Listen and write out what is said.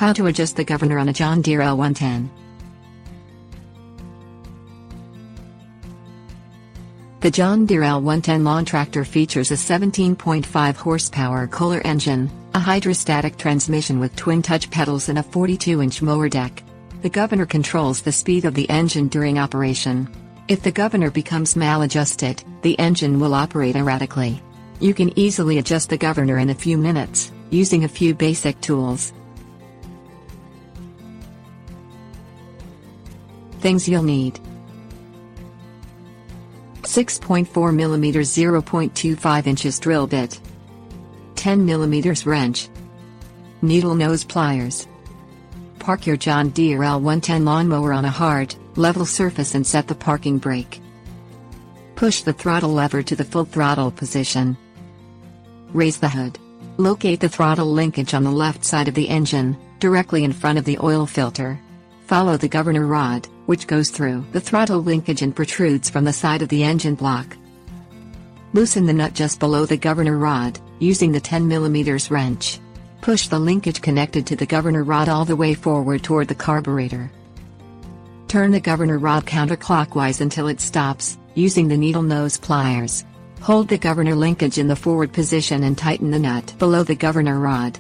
How to adjust the governor on a John Deere L110. The John Deere L110 lawn tractor features a 17.5 horsepower Kohler engine, a hydrostatic transmission with twin touch pedals and a 42-inch mower deck. The governor controls the speed of the engine during operation. If the governor becomes maladjusted, the engine will operate erratically. You can easily adjust the governor in a few minutes, using a few basic tools. Things you'll need: 6.4 mm 0.25 inches drill bit, 10 mm wrench, needle nose pliers. Park your John Deere L110 lawnmower on a hard, level surface and set the parking brake. Push the throttle lever to the full throttle position. Raise the hood. Locate the throttle linkage on the left side of the engine, directly in front of the oil filter. Follow the governor rod, which goes through the throttle linkage and protrudes from the side of the engine block. Loosen the nut just below the governor rod, using the 10 mm wrench. Push the linkage connected to the governor rod all the way forward toward the carburetor. Turn the governor rod counterclockwise until it stops, using the needle nose pliers. Hold the governor linkage in the forward position and tighten the nut below the governor rod.